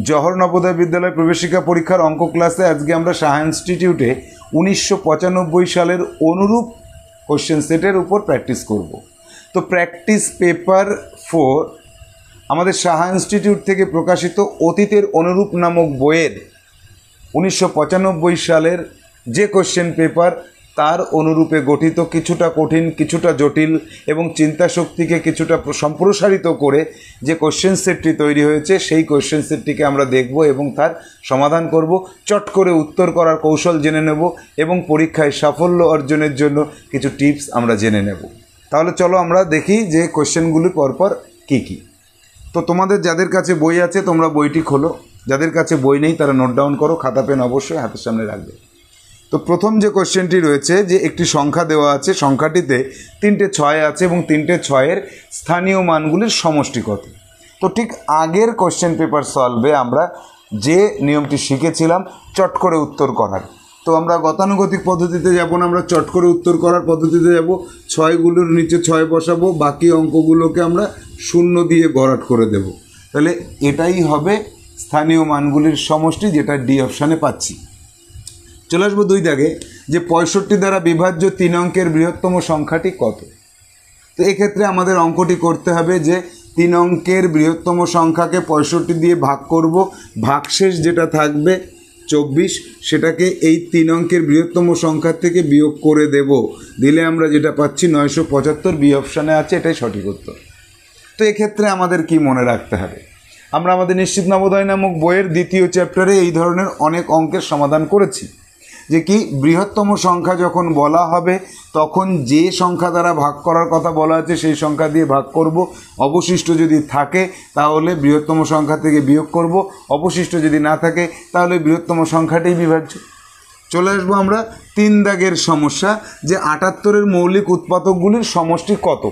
জওহর নবোদয় বিদ্যালয় প্রবেশিকা পরীক্ষার অঙ্ক ক্লাসে আজকে আমরা সাহা ইনস্টিটিউটে 1995 সালের অনুরূপ কোশ্চেন সেটের উপর প্র্যাকটিস করব। তো প্র্যাকটিস পেপার 4 আমাদের সাহা ইনস্টিটিউট থেকে প্রকাশিত অতীতের অনুরূপ নামক বইয়ের 1995 সালের যে কোশ্চেন পেপার তার অনুরূপে গঠিত, কিছুটা কঠিন কিছুটা জটিল এবং চিন্তা শক্তিকে কিছুটা সম্প্রসারিত করে যে কোশ্চেন সেটটি তৈরি হয়েছে সেই কোশ্চেন সেটটিকে আমরা দেখব এবং তার সমাধান করব। চট করে উত্তর করার কৌশল জেনে নেব এবং পরীক্ষায় সাফল্য অর্জনের জন্য কিছু টিপস আমরা জেনে নেব। তাহলে চলো আমরা দেখি যে কোশ্চেনগুলি পরপর কী কী। তো তোমাদের যাদের কাছে বই আছে তোমরা বইটি খোলো, যাদের কাছে বই নেই তারা নোট ডাউন করো, খাতা পেন অবশ্যই হাতের সামনে রাখবে। তো প্রথম যে কোশ্চেনটি রয়েছে যে একটি সংখ্যা দেওয়া আছে, সংখ্যাটিতে 3টে 6 আছে এবং 3টে 6-এর স্থানীয় মানগুলির সমষ্টি কত। তো ঠিক আগের কোশ্চেন পেপার সলভে আমরা যে নিয়মটি শিখেছিলাম চট করে উত্তর করার, তো আমরা গতানুগতিক পদ্ধতিতে যাব না, আমরা চট করে উত্তর করার পদ্ধতিতে যাব। 6গুলোর নিচে 6 বসাবো, বাকি অঙ্কগুলোকে আমরা 0 দিয়ে ভরাট করে দেব। তাহলে এটাই হবে স্থানীয় মানগুলির সমষ্টি, যেটা ডি অপশানে পাচ্ছি। চলে আসবো 2 দাগে, যে 65 দ্বারা বিভাজ্য 3 অঙ্কের বৃহত্তম সংখ্যাটি কত। তো এক্ষেত্রে আমাদের অঙ্কটি করতে হবে যে 3 অঙ্কের বৃহত্তম সংখ্যাকে 65 দিয়ে ভাগ করব, ভাগশেষ যেটা থাকবে 24 সেটাকে এই 3 অঙ্কের বৃহত্তম সংখ্যার থেকে বিয়োগ করে দেব, দিলে আমরা যেটা পাচ্ছি 975 বি অপশানে আছে, এটাই সঠিক উত্তর। তো এক্ষেত্রে আমাদের কি মনে রাখতে হবে, আমরা আমাদের নিশ্চিত নবোদয় নামক বইয়ের 2য় চ্যাপ্টারে এই ধরনের অনেক অঙ্কের সমাধান করেছি, যে কি বৃহত্তম সংখ্যা যখন বলা হবে তখন যে সংখ্যা দ্বারা ভাগ করার কথা বলা আছে সেই সংখ্যা দিয়ে ভাগ করব, অবশিষ্ট যদি থাকে তাহলে বৃহত্তম সংখ্যা থেকে বিয়োগ করব, অবশিষ্ট যদি না থাকে তাহলে বৃহত্তম সংখ্যাটাই বিভাজ্য। চলে আসবো আমরা 3 দাগের সমস্যা, যে 78-এর মৌলিক উৎপাদকগুলির সমষ্টি কত।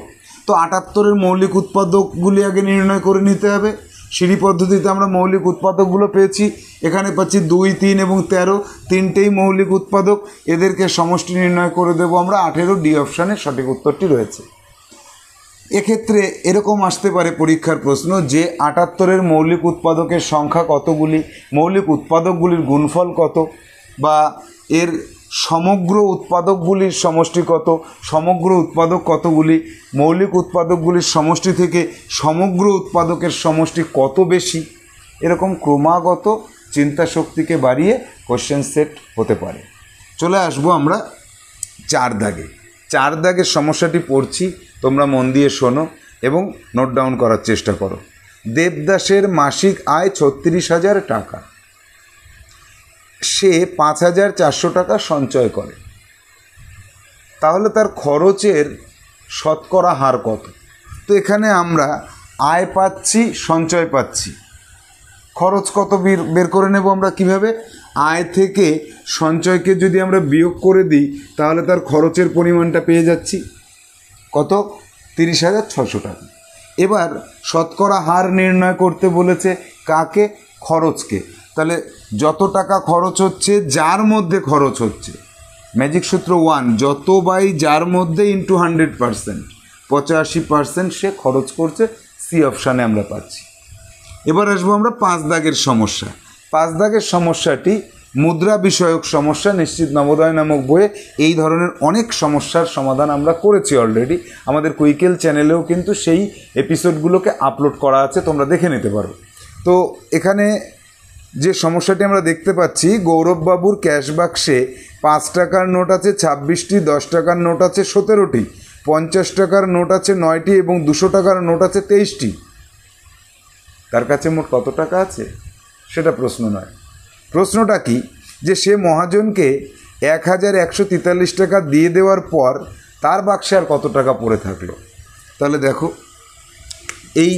তো 78-এর মৌলিক উৎপাদকগুলি আগে নির্ণয় করে নিতে হবে। সিঁড়ি পদ্ধতিতে আমরা মৌলিক উৎপাদকগুলো পেয়েছি, এখানে পাচ্ছি 2, 3 এবং 13, 3টেই মৌলিক উৎপাদক, এদেরকে সমষ্টি নির্ণয় করে দেবো আমরা। 18 ডি অপশানে সঠিক উত্তরটি রয়েছে। এক্ষেত্রে এরকম আসতে পারে পরীক্ষার প্রশ্ন যে 78-এর মৌলিক উৎপাদকের সংখ্যা কতগুলি, মৌলিক উৎপাদকগুলির গুণফল কত, বা এর সমগ্র উৎপাদকগুলির সমষ্টি কত, সমগ্র উৎপাদক কতগুলি, মৌলিক উৎপাদকগুলির সমষ্টি থেকে সমগ্র উৎপাদকের সমষ্টি কত বেশি। এরকম ক্রমাগত চিন্তা শক্তিকে বাড়িয়ে কোশ্চেন সেট হতে পারে। চলে আসবো আমরা 4 দাগে। 4 দাগের সমস্যাটি পড়ছি, তোমরা মন দিয়ে শোনো এবং নোট ডাউন করার চেষ্টা করো। দেবদাসের মাসিক আয় 36,000 টাকা, সে 5,400 টাকা সঞ্চয় করে, তাহলে তার খরচের শতকরা হার কত। তো এখানে আমরা আয় পাচ্ছি, সঞ্চয় পাচ্ছি, খরচ কত বের করে নেব আমরা কিভাবে। আয় থেকে সঞ্চয়কে যদি আমরা বিয়োগ করে দিই তাহলে তার খরচের পরিমাণটা পেয়ে যাচ্ছি কত, 30,600 টাকা। এবার শতকরা হার নির্ণয় করতে বলেছে কাকে, খরচকে। তাহলে যত টাকা খরচ হচ্ছে যার মধ্যে খরচ হচ্ছে, ম্যাজিক সূত্র 1, যত বাই যার মধ্যে ইন্টু 100%, 85% সে খরচ করছে, সি অপশানে আমরা পাচ্ছি। এবার আসবো আমরা 5 দাগের সমস্যা। 5 দাগের সমস্যাটি মুদ্রা বিষয়ক সমস্যা। নিশ্চিত নবোদয় নামক বইয়ে এই ধরনের অনেক সমস্যার সমাধান আমরা করেছি অলরেডি, আমাদের কুইকেল চ্যানেলেও কিন্তু সেই এপিসোডগুলোকে আপলোড করা আছে, তোমরা দেখে নিতে পারো। তো এখানে যে সমস্যাটি আমরা দেখতে পাচ্ছি, গৌরববাবুর ক্যাশ বাক্সে 5 টাকার নোট আছে 26টি, 10 টাকার নোট আছে 17টি, 50 টাকার নোট আছে 9টি এবং 200 টাকার নোট আছে 23টি। তার কাছে মোট কত টাকা আছে সেটা প্রশ্ন নয়। প্রশ্নটা কি, যে সে মহাজনকে 1,143 টাকা দিয়ে দেওয়ার পর তার বাক্সে আর কত টাকা পড়ে থাকলো। তাহলে দেখো, এই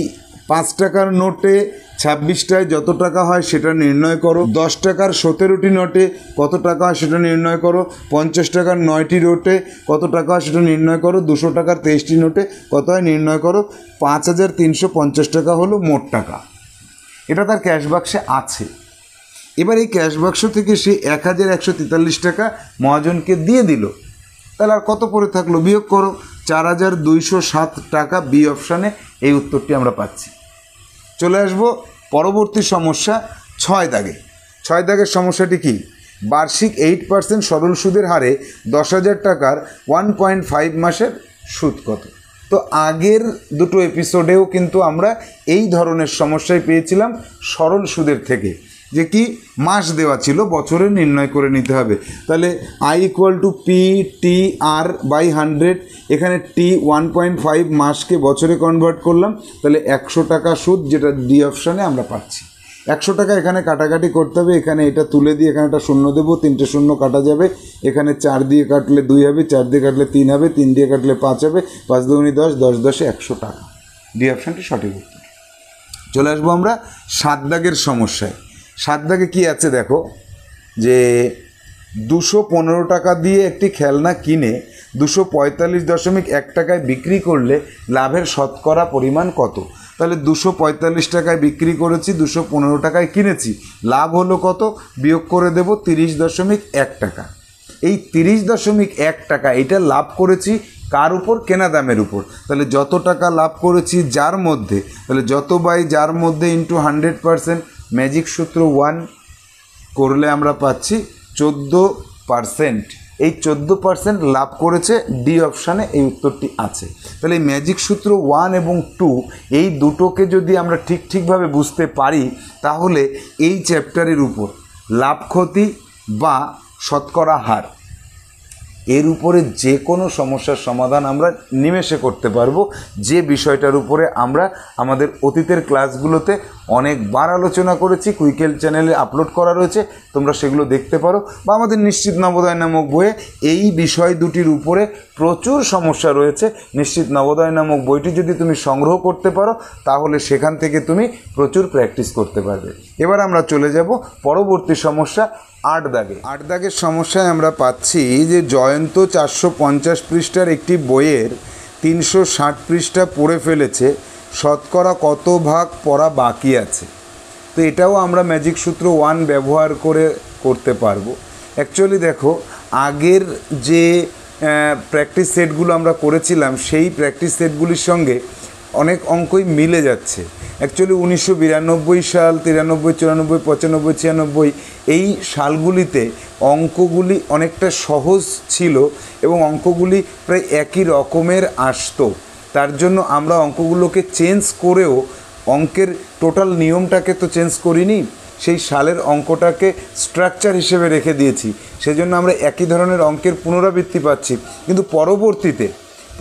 5 টাকার নোটে 26টায় যত টাকা হয় সেটা নির্ণয় করো, 10 টাকার 17টি নোটে কত টাকা হয় সেটা নির্ণয় করো, 50 টাকার 9টি নোটে কত টাকা হয় সেটা নির্ণয় করো, 200 টাকার 23টি নোটে কত হয় নির্ণয় করো। 5,350 টাকা হলো মোট টাকা, এটা তার ক্যাশ বাক্সে আছে। এবার এই ক্যাশ বাক্স থেকে সে 1,143 টাকা মহাজনকে দিয়ে দিল, তাহলে আর কত পড়ে থাকলো, বিয়োগ করো, 4,207 টাকা, বি অপশানে এই উত্তরটি আমরা পাচ্ছি। চলে আসবো পরবর্তী সমস্যা 6 দাগে। 6 দাগের সমস্যাটি কি? বার্ষিক 8% সরল সুদের হারে 10,000 টাকার 1.5 মাসের সুদ কত? তো আগের দুটো এপিসোডেও কিন্তু আমরা এই ধরনের সমস্যায় পেয়েছিলাম সরল সুদের থেকে, যে কি মাস দেওয়া ছিল, বছরে নির্ণয় করে নিতে হবে। তাহলে I=P/TR/100, এখানে T 1.5 মাসকে বছরে কনভার্ট করলাম, তাহলে 100 টাকা সুদ, যেটা ডি অপশানে আমরা পাচ্ছি। 100 টাকা এখানে কাটাকাটি করতে হবে, এখানে এটা তুলে দিয়ে এখানে একটা শূন্য দেবো, 3টে শূন্য কাটা যাবে, এখানে 4 দিয়ে কাটলে 2 হবে, 4 দিয়ে কাটলে 3 হবে, 3 দিয়ে কাটলে 5 হবে, 5 2 10, 10 10 100 টাকা। ডি অপশানটি সঠিক উত্তর। চলে আসবো আমরা 7 দাগের সমস্যায়। 7 দাগে কী আছে দেখো, যে 215 টাকা দিয়ে একটি খেলনা কিনে 245.1 টাকায় বিক্রি করলে লাভের শতকরা পরিমাণ কত? তাহলে 245 টাকায় বিক্রি করেছি, 215 টাকায় কিনেছি, লাভ হলো কত? বিয়োগ করে দেব 30.1 টাকা। এই 30.1 টাকা এটা লাভ করেছি কার উপর? কেনা দামের উপর। তাহলে যত টাকা লাভ করেছি যার মধ্যে, তাহলে যত বাই যার মধ্যে ইন্টু 100%, ম্যাজিক সূত্র 1 করলে আমরা পাচ্ছি 14%। এই 14% লাভ করেছে, ডি অপশানে এই উত্তরটি আছে। তাহলে এই ম্যাজিক সূত্র 1 এবং 2 এই দুটোকে যদি আমরা ঠিকভাবে বুঝতে পারি, তাহলে এই চ্যাপ্টারের উপর লাভ ক্ষতি বা শতকরা হার, এর উপরে যে কোনো সমস্যার সমাধান আমরা নিমেষে করতে পারবো, যে বিষয়টার উপরে আমরা আমাদের অতীতের ক্লাসগুলোতে অনেকবার আলোচনা করেছি, কুইকেল চ্যানেলে আপলোড করা রয়েছে, তোমরা সেগুলো দেখতে পারো, বা আমাদের নিশ্চিত নবোদয় নামক বইয়ে এই বিষয় দুটির উপরে প্রচুর সমস্যা রয়েছে। নিশ্চিত নবোদয় নামক বইটি যদি তুমি সংগ্রহ করতে পারো, তাহলে সেখান থেকে তুমি প্রচুর প্র্যাকটিস করতে পারবে। এবার আমরা চলে যাব পরবর্তী সমস্যা 8 দাগে। 8 দাগের সমস্যায় আমরা পাচ্ছি যে জয়ন্ত 450 পৃষ্ঠার একটি বইয়ের 360 পৃষ্ঠা পড়ে ফেলেছে, শতকরা কত ভাগ পড়া বাকি আছে? তো এটাও আমরা ম্যাজিক সূত্র 1 ব্যবহার করে করতে পারবো। অ্যাকচুয়ালি দেখো, আগের যে প্র্যাকটিস সেটগুলো আমরা করেছিলাম, সেই প্র্যাকটিস সেটগুলির সঙ্গে অনেক অঙ্কই মিলে যাচ্ছে। অ্যাকচুয়ালি 1992 সাল, 93, 94, 95, 96 এই সালগুলিতে অঙ্কগুলি অনেকটা সহজ ছিল এবং অঙ্কগুলি প্রায় একই রকমের আসতো। তার জন্য আমরা অঙ্কগুলোকে চেঞ্জ করেও অঙ্কের টোটাল নিয়মটাকে তো চেঞ্জ করিনি, সেই সালের অঙ্কটাকে স্ট্রাকচার হিসেবে রেখে দিয়েছি। সেজন্য আমরা একই ধরনের অঙ্কের পুনরাবৃত্তি পাচ্ছি। কিন্তু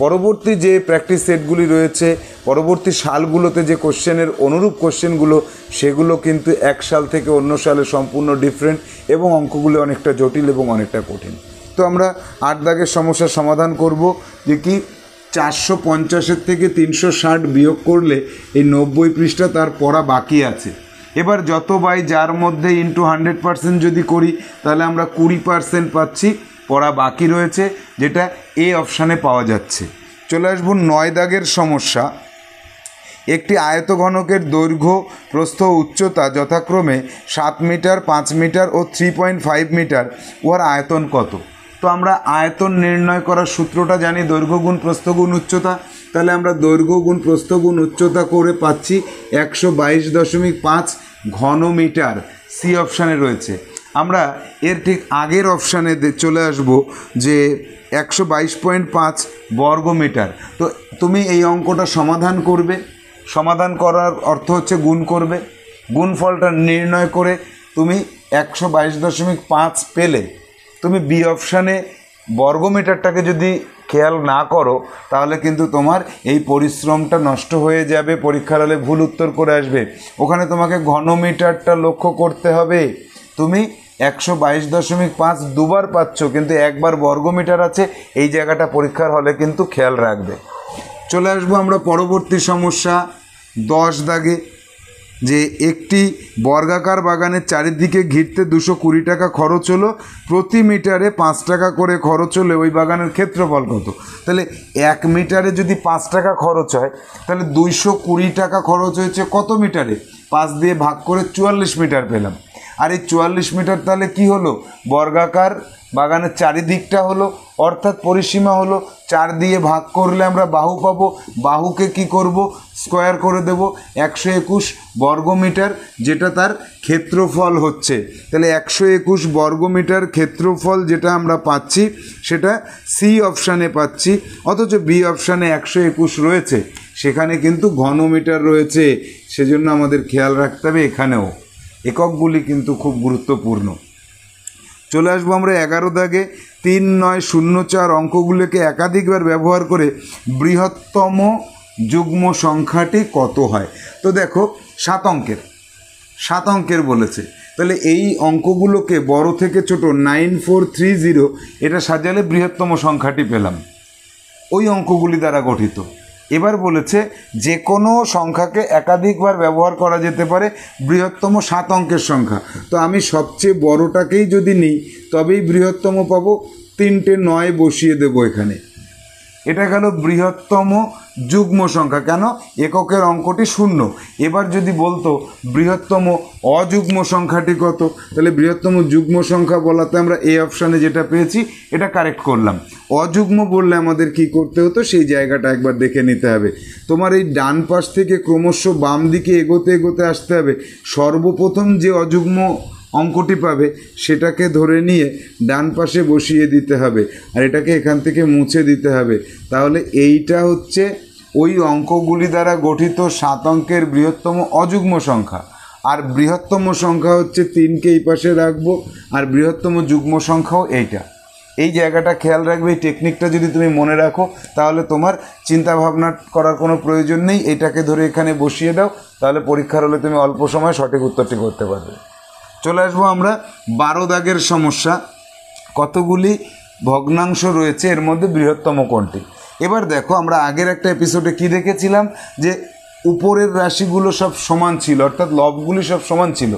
পরবর্তী যে প্র্যাকটিস সেটগুলি রয়েছে, পরবর্তী সালগুলোতে যে কোশ্চেনের অনুরূপ কোশ্চেনগুলো, সেগুলো কিন্তু এক সাল থেকে অন্য সালে সম্পূর্ণ ডিফারেন্ট এবং অঙ্কগুলো অনেকটা জটিল এবং অনেকটা কঠিন। তো আমরা 8 দাগের সমস্যার সমাধান করব, যে কি 450 থেকে 360 বিয়োগ করলে এই 90 পৃষ্ঠা তার পড়া বাকি আছে। এবার যত বাই যার মধ্যে ইন্টু 100% যদি করি, তাহলে আমরা 20% পাচ্ছি পড়া বাকি রয়েছে, যেটা এ অপশানে পাওয়া যাচ্ছে। চলে আসবো 9 দাগের সমস্যা। একটি আয়তঘনকের দৈর্ঘ্য, প্রস্থ, উচ্চতা যথাক্রমে 7 মিটার, 5 মিটার ও 3.5 মিটার, উহার আয়তন কত? তো আমরা আয়তন নির্ণয় করার সূত্রটা জানি, দৈর্ঘ্য গুণ প্রস্থ গুণ উচ্চতা। তাহলে আমরা দৈর্ঘ্য গুণ প্রস্থ গুণ উচ্চতা করে পাচ্ছি 122.5 ঘন মিটার, সি অপশানে রয়েছে। আমরা এর ঠিক আগের অপশানে চলে আসব, যে 122.5 বর্গ মিটার। তো তুমি এই অঙ্কটা সমাধান করবে, সমাধান করার অর্থ হচ্ছে গুণ করবে, গুণফলটা নির্ণয় করে তুমি 122.5 পেলে, তুমি বি অপশানে বর্গমিটারটাকে যদি খেয়াল না করো, তাহলে কিন্তু তোমার এই পরিশ্রমটা নষ্ট হয়ে যাবে, পরীক্ষার হলে ভুল উত্তর করে আসবে। ওখানে তোমাকে ঘনমিটারটা লক্ষ্য করতে হবে। তুমি 122.5 দুবার পাচ্ছ, কিন্তু একবার বর্গমিটার আছে, এই জায়গাটা পরীক্ষার হলে কিন্তু খেয়াল রাখবে। চলে আসবো আমরা পরবর্তী সমস্যা 10 দাগে, যে একটি বর্গাকার বাগানের চারিদিকে ঘিরতে 220 টাকা খরচ হলো, প্রতি মিটারে 5 টাকা করে খরচ হলে ওই বাগানের ক্ষেত্রফল কত? তাহলে 1 মিটারে যদি 5 টাকা খরচ হয়, তাহলে 220 টাকা খরচ হয়েছে কত মিটারে? 5 দিয়ে ভাগ করে 44 মিটার পেলাম। আর এই 44 মিটার তাহলে কি হলো? বর্গাকার বাগানের চারিদিকটা হলো, অর্থাৎ পরিসীমা হলো 4 দিয়ে ভাগ করলে আমরা বাহু পাবো, বাহুকে কি করব, স্কোয়ার করে দেব 121 বর্গমিটার, যেটা তার ক্ষেত্রফল হচ্ছে। তাহলে 121 বর্গমিটার ক্ষেত্রফল যেটা আমরা পাচ্ছি সেটা সি অপশানে পাচ্ছি, অথচ বি অপশানে 121 রয়েছে, সেখানে কিন্তু ঘনমিটার রয়েছে। সেজন্য আমাদের খেয়াল রাখতে হবে এখানেও এককগুলি কিন্তু খুব গুরুত্বপূর্ণ। চলে আসবো আমরা 11 দাগে। 3904 অঙ্কগুলোকে একাধিকবার ব্যবহার করে বৃহত্তম যুগ্ম সংখ্যাটি কত হয়। তো দেখো 7 অঙ্কের বলেছে, তাহলে এই অঙ্কগুলোকে বড় থেকে ছোট 9430 এটা সাজালে বৃহত্তম সংখ্যাটি পেলাম, ওই অঙ্কগুলি দ্বারা গঠিত। এবার বলেছে যে কোনো সংখ্যাকে একাধিকবার ব্যবহার করা যেতে পারে, বৃহত্তম 7 অঙ্কের সংখ্যা। তো আমি সবচেয়ে বড়টাকেই যদি নিই তবেই বৃহত্তম পাবো, 3টে 9 বসিয়ে দেবো এখানে। এটা গেল বৃহত্তম যুগ্ম সংখ্যা, কেন এককের অঙ্কটি 0। এবার যদি বলতো বৃহত্তম অযুগ্ম সংখ্যাটি কত, তাহলে বৃহত্তম যুগ্ম সংখ্যা বলাতে আমরা এই অপশানে যেটা পেয়েছি এটা কারেক্ট করলাম। অযুগ্ম বললে আমাদের কি করতে হতো সেই জায়গাটা একবার দেখে নিতে হবে। তোমার এই ডান পাশ থেকে ক্রমশ বাম দিকে এগোতে এগোতে আসতে হবে। সর্বপ্রথম যে অযুগ্ম অঙ্কটি পাবে সেটাকে ধরে নিয়ে ডান পাশে বসিয়ে দিতে হবে, আর এটাকে এখান থেকে মুছে দিতে হবে। তাহলে এইটা হচ্ছে ওই অঙ্কগুলি দ্বারা গঠিত 7 অঙ্কের বৃহত্তম অযুগ্ম সংখ্যা। আর বৃহত্তম সংখ্যা হচ্ছে 3কে এই পাশে রাখবো, আর বৃহত্তম যুগ্ম সংখ্যাও এইটা। এই জায়গাটা খেয়াল রাখবে। এই টেকনিকটা যদি তুমি মনে রাখো তাহলে তোমার চিন্তা ভাবনা করার কোনো প্রয়োজন নেই। এটাকে ধরে এখানে বসিয়ে দাও, তাহলে পরীক্ষার হলে তুমি অল্প সময় সঠিক উত্তরটি করতে পারবে। চলে আসবো আমরা 12 দাগের সমস্যা। কতগুলি ভগ্নাংশ রয়েছে, এর মধ্যে বৃহত্তম কোনটি। এবার দেখো আমরা আগের একটা এপিসোডে কি দেখেছিলাম, যে উপরের রাশিগুলো সব সমান ছিল, অর্থাৎ লবগুলি সব সমান ছিল।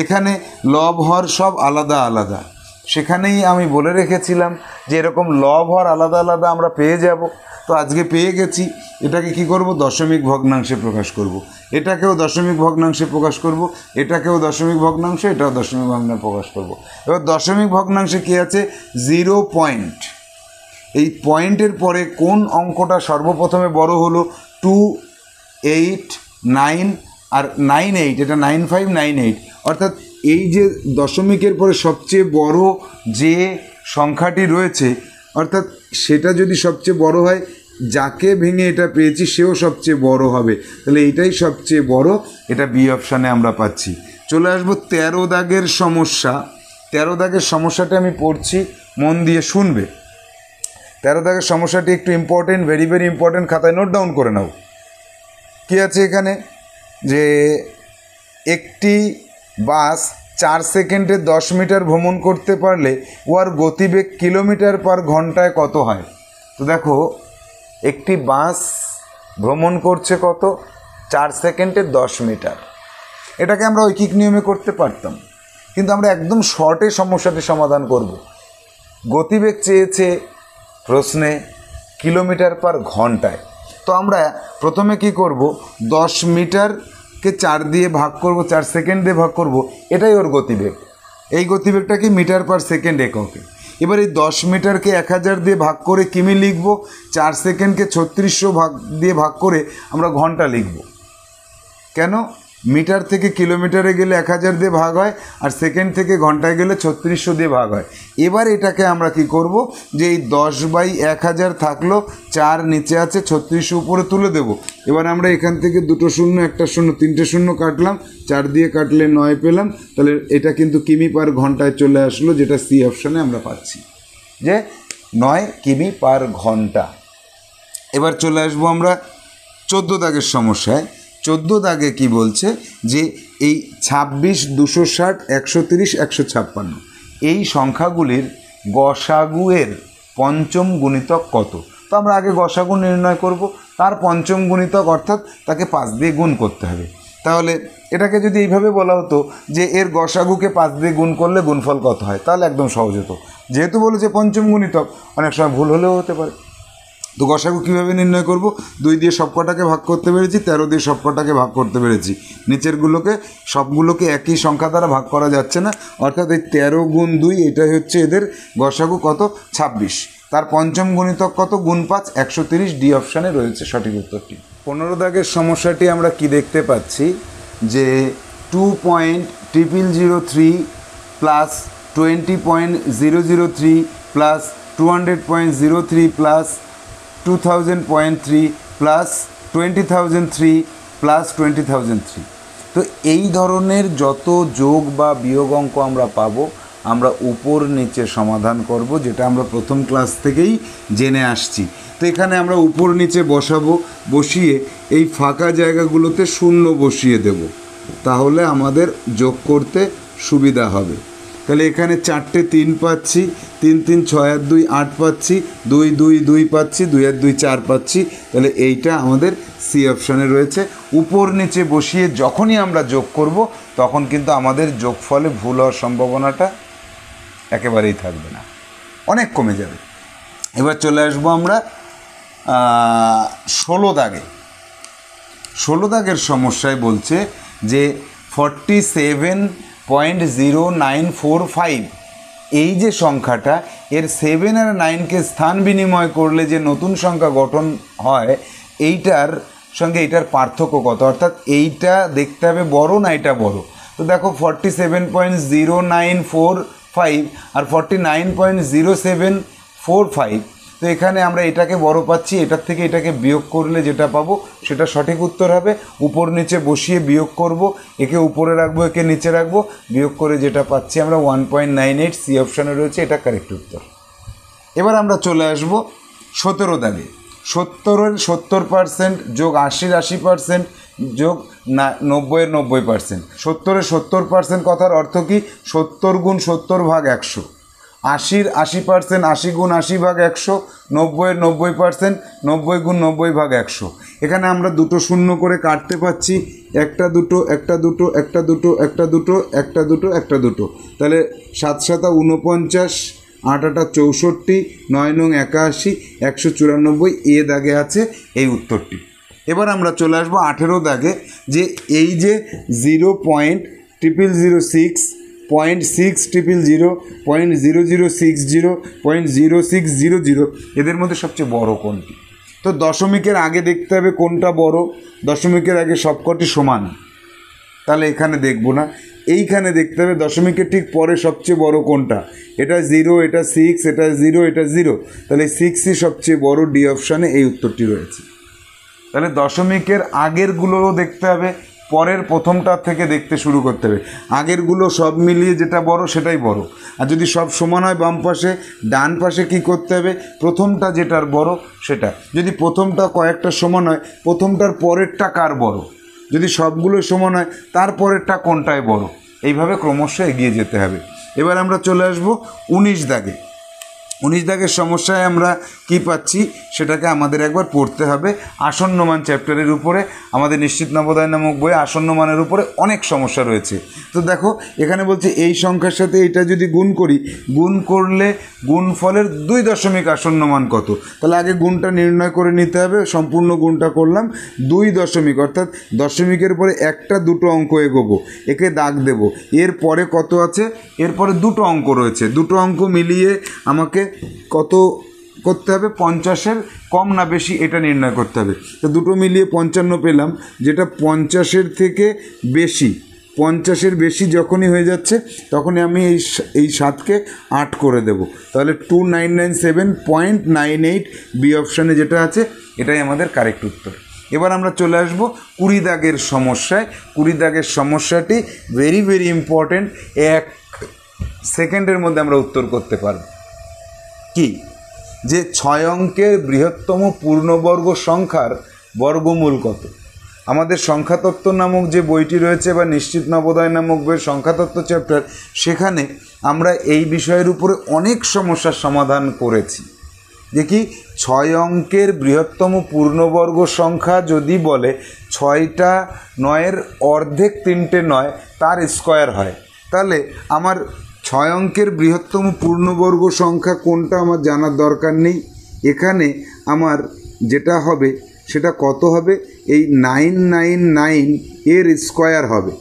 এখানে লব হর সব আলাদা আলাদা। সেখানেই আমি বলে রেখেছিলাম যে এরকম লব হর আলাদা আলাদা আমরা পেয়ে যাব। তো আজকে পেয়ে গেছি। এটাকে কি করব, দশমিক ভগ্নাংশে প্রকাশ করব। এটাকেও দশমিক ভগ্নাংশে প্রকাশ করব, এটাকেও দশমিক ভগ্নাংশ, এটাও দশমিক ভগ্নাংশে প্রকাশ করব। এবার দশমিক ভগ্নাংশে কি আছে, 0 পয়েন্ট। এই পয়েন্টের পরে কোন অঙ্কটা সর্বপ্রথমে বড় হলো, 2, 8, 9 আর 98, এটা 9598। অর্থাৎ এই যে দশমিকের পরে সবচেয়ে বড় যে সংখ্যাটি রয়েছে, অর্থাৎ সেটা যদি সবচেয়ে বড় হয়, যাকে ভেঙে এটা পেয়েছি সেও সবচেয়ে বড় হবে। তাহলে এইটাই সবচেয়ে বড়, এটা বি অপশানে আমরা পাচ্ছি। চলে আসবো 13 দাগের সমস্যা। 13 দাগের সমস্যাটা আমি পড়ছি, মন দিয়ে শুনবে। 13 দাগের সমস্যাটি একটু ইম্পর্টেন্ট, ভেরি ভেরি ইম্পর্টেন্ট, খাতায় নোট ডাউন করে নাও। কী আছে এখানে, যে একটি বাস 4 সেকেন্ডে 10 মিটার ভ্রমণ করতে পারলে উহার গতিবেগ কিলোমিটার পার ঘন্টায় কত হয়। তো দেখো একটি বাস ভ্রমণ করছে কত, 4 সেকেন্ডে 10 মিটার। এটাকে আমরা ঐকিক নিয়মে করতে পারতাম, কিন্তু আমরা একদম শর্টে সমস্যাটি সমাধান করব। গতিবেগ চেয়েছে প্রশ্নে কিলোমিটার পার ঘন্টায়। তো আমরা প্রথমে কি করব, 10 মিটারকে 4 দিয়ে ভাগ করব, 4 সেকেন্ড দিয়ে ভাগ করব, এটাই ওর গতিবেগ। এই গতিবেগটাকে মিটার পার সেকেন্ড এককে। এবার এই 10 মিটারকে 1000 দিয়ে ভাগ করে কিমি লিখব, 4 সেকেন্ডকে 3600 দিয়ে ভাগ করে আমরা ঘন্টা লিখব। কেন, মিটার থেকে কিলোমিটারে গেলে 1000 দিয়ে ভাগ হয়, আর সেকেন্ড থেকে ঘন্টায় গেলে 3600 দিয়ে ভাগ হয়। এবার এটাকে আমরা কি করব, যে এই 10/1000 থাকলো, 4 নিচে আছে, 3600 উপরে তুলে দেব। এবার আমরা এখান থেকে 2 শূন্য 1 শূন্য 3টে শূন্য কাটলাম, 4 দিয়ে কাটলে 9 পেলাম। তাহলে এটা কিন্তু কিমি পার ঘন্টায় চলে আসলো, যেটা সি অপশানে আমরা পাচ্ছি, যে 9 কিমি পার ঘন্টা। এবার চলে আসবো আমরা 14 দাগের সমস্যায়। 14 দাগে কি বলছে, যে এই 26, 260, 130, 156 এই সংখ্যাগুলির গসাগুয়ের পঞ্চম গুণিতক কত। তো আমরা আগে গসাগু নির্ণয় করব, তার পঞ্চম গুণিতক অর্থাৎ তাকে 5 দিয়ে গুণ করতে হবে। তাহলে এটাকে যদি এইভাবে বলা হতো যে এর গসাগুকে 5 দিয়ে গুণ করলে গুণফল কত হয়, তাহলে একদম সহজ হতো। যেহেতু বলেছে পঞ্চম গুণিতক, অনেক সময় ভুল হলেও হতে পারে। তো গসাগু কীভাবে নির্ণয় করব, 2 দিয়ে সবকটাকে ভাগ করতে পেরেছি, 13 দিয়ে সবকটাকে ভাগ করতে পেরেছি। নিচেরগুলোকে সবগুলোকে একই সংখ্যা দ্বারা ভাগ করা যাচ্ছে না, অর্থাৎ এই 13 গুণ 2 এটাই হচ্ছে এদের গসাগু কত, 26। তার পঞ্চম গুণিতক কত? গুণ 5, 130। ডি অপশানে রয়েছে সঠিক উত্তরটি। 15 দাগের সমস্যাটি আমরা কি দেখতে পাচ্ছি যে 2.0003 plus 20.003 plus 200.03 plus 2000.3 plus 20,003 plus 20,003। তো এই ধরনের যত যোগ বা বিয়োগ অঙ্ক আমরা পাবো আমরা উপর নিচে সমাধান করব, যেটা আমরা প্রথম ক্লাস থেকেই জেনে আসছি। তো এখানে আমরা উপর নিচে বসাবো, বসিয়ে এই ফাঁকা জায়গাগুলোতে শূন্য বসিয়ে দেব, তাহলে আমাদের যোগ করতে সুবিধা হবে। তাহলে এখানে 4টে 3 পাচ্ছি, 3 3 6 আর 2 8 পাচ্ছি, 2 2 2 পাচ্ছি, 2 আর 2 4 পাচ্ছি। তাহলে এইটা আমাদের সি অপশানে রয়েছে। উপর নিচে বসিয়ে যখনই আমরা যোগ করব তখন কিন্তু আমাদের যোগফলে ভুল হওয়ার সম্ভাবনাটা একেবারেই থাকবে না, অনেক কমে যাবে। এবার চলে আসবো আমরা 16 দাগে। 16 দাগের সমস্যায় বলছে যে 47.0945 এই যে সংখ্যাটা, এর 7 আর 9কে স্থান বিনিময় করলে যে নতুন সংখ্যা গঠন হয়, এইটার সঙ্গে এইটার পার্থক্য কত? অর্থাৎ এইটা দেখতে হবে বড় না এটা বড়। তো দেখো 47.0945 আর 49.0745, তো এখানে আমরা এটাকে বড় পাচ্ছি, এটার থেকে এটাকে বিয়োগ করলে যেটা পাবো সেটা সঠিক উত্তর হবে। উপর নিচে বসিয়ে বিয়োগ করব, একে উপরে রাখবো একে নিচে রাখবো, বিয়োগ করে যেটা পাচ্ছি আমরা 1.98, সি অপশানে রয়েছে, এটা কারেক্ট উত্তর। এবার আমরা চলে আসবো 17 দাগে। 70-এর 70% যোগ 80-র 80% যোগ 90-এর 90%। 70-এর 70% কথার অর্থ কি? 70 গুণ 70 ভাগ 100। 80-র 80% 80 গুণ 80 ভাগ 100। 90-এর 90% 90 গুণ 90 ভাগ 100। এখানে আমরা দুটো শূন্য করে কাটতে পাচ্ছি, একটা দুটো একটা দুটো একটা দুটো একটা দুটো একটা দুটো একটা দুটো। তাহলে 7 7 49, 8 8 64, 9 9 81, 194, এ দাগে আছে এই উত্তরটি। এবার আমরা চলে আসবো 18 দাগে, যে এই যে 0.0006, 0.6000, 0.0060, 0.0600, এদের মধ্যে সবচেয়ে বড় কোনটি? তো দশমিকের আগে দেখতে হবে কোনটা বড়। দশমিকের আগে সবকটি সমান, তাহলে এখানে দেখব না, এইখানে দেখতে হবে দশমিকের ঠিক পরে সবচেয়ে বড় কোনটা। এটা 0, এটা 6, এটা 0, এটা 0, তাহলে 6ই সবচেয়ে বড়। ডি অপশানে এই উত্তরটি রয়েছে। তাহলে দশমিকের আগেরগুলোও দেখতে হবে, পরের প্রথমটা থেকে দেখতে শুরু করতে হবে। আগেরগুলো সব মিলিয়ে যেটা বড় সেটাই বড়। আর যদি সব সমান হয় বাম পাশে, ডান পাশে কি করতে হবে? প্রথমটা যেটার বড় সেটা। যদি প্রথমটা কয়েকটা সমান হয়, প্রথমটার পরেরটা কার বড়? যদি সবগুলো সমান হয় তার পরেরটা কোনটায় বড়? এইভাবে ক্রমশ এগিয়ে যেতে হবে। এবার আমরা চলে আসবো 19 দাগে। 19 দাগের সমস্যায় আমরা কি পাচ্ছি সেটাকে আমাদের একবার পড়তে হবে। আসন্ন মান চ্যাপ্টারের উপরে আমাদের নিশ্চিত নবোদয় নামক বইয়ে আসন্ন মানের উপরে অনেক সমস্যা রয়েছে। তো দেখো এখানে বলছে এই সংখ্যার সাথে এটা যদি গুণ করি, গুণ করলে গুণফলের 2 দশমিক আসন্ন মান কত? তাহলে আগে গুণটা নির্ণয় করে নিতে হবে। সম্পূর্ণ গুণটা করলাম 2 দশমিক, অর্থাৎ দশমিকের পরে একটা দুটো অঙ্ক এগোবো, একে দাগ দেব। এর পরে কত আছে? এরপরে দুটো অঙ্ক রয়েছে, দুটো অঙ্ক মিলিয়ে আমাকে কত করতে হবে? 50-এর কম না বেশি এটা নির্ণয় করতে হবে। তো দুটো মিলিয়ে 55 পেলাম, যেটা 50-এর থেকে বেশি। 50-এর বেশি যখনই হয়ে যাচ্ছে তখনই আমি এই 7কে 8 করে দেব, তাহলে 2997.98, বি অপশানে যেটা আছে এটাই আমাদের কারেক্ট উত্তর। এবার আমরা চলে আসবো 20 দাগের সমস্যায়। 20 দাগের সমস্যাটি ভেরি ভেরি ইম্পর্টেন্ট, 1 সেকেন্ডের মধ্যে আমরা উত্তর করতে পারব। কি? যে 6 অঙ্কের বৃহত্তম পূর্ণবর্গ সংখ্যার বর্গমূল কত? আমাদের সংখ্যাতত্ত্ব নামক যে বইটি রয়েছে বা নিশ্চিত নবোদয় নামক বইয়ের সংখ্যাতত্ত্ব চ্যাপ্টার, সেখানে আমরা এই বিষয়ের উপরে অনেক সমস্যার সমাধান করেছি। দেখি 6 অঙ্কের বৃহত্তম পূর্ণবর্গ সংখ্যা যদি বলে 6টা 9-এর অর্ধেক 3টে 9 তার স্কোয়ার হয়, তাহলে আমার 6 অঙ্কের বৃহত্তম পূর্ণবর্গ সংখ্যা কোনটা আমার জানার দরকার নেই। এখানে আমার যেটা হবে সেটা কত হবে? এই 999 এর স্কোয়ার হবে।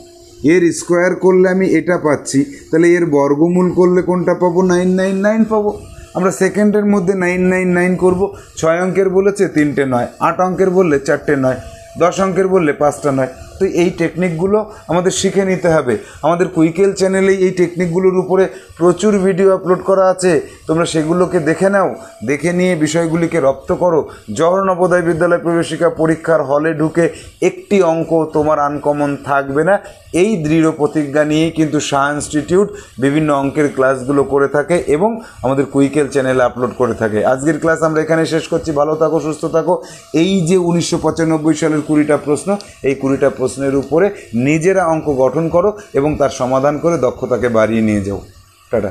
এর স্কোয়ার করলে আমি এটা পাচ্ছি, তাহলে এর বর্গমূল করলে কোনটা পাবো? 999 পাবো। আমরা সেকেন্ডের মধ্যে 999 করব। 6 অঙ্কের বলেছে 3টে নয়, 8 অঙ্কের বললে 4টে নয়, 10 অঙ্কের বললে 5টা নয়। তো এই টেকনিকগুলো আমাদের শিখে নিতে হবে। আমাদের কুইকেল চ্যানেলেই এই টেকনিকগুলোর উপরে প্রচুর ভিডিও আপলোড করা আছে, তোমরা সেগুলোকে দেখে নাও, দেখে নিয়ে বিষয়গুলিকে রপ্ত করো। জওহর নবোদয় বিদ্যালয় প্রবেশিকা পরীক্ষার হলে ঢুকে একটি অঙ্ক তোমার আনকমন থাকবে না, এই দৃঢ় প্রতিজ্ঞা নিয়েই কিন্তু শাহ ইনস্টিটিউট বিভিন্ন অঙ্কের ক্লাসগুলো করে থাকে এবং আমাদের কুইকেল চ্যানেলে আপলোড করে থাকে। আজকের ক্লাস আমরা এখানে শেষ করছি। ভালো থাকো, সুস্থ থাকো। এই যে 1995 সালের 20টা প্রশ্ন, এই 20টা প্রশ্নের উপরে নিজেরা অঙ্ক গঠন করো এবং তার সমাধান করে দক্ষতাকে বাড়িয়ে নিয়ে যাও। টাটা।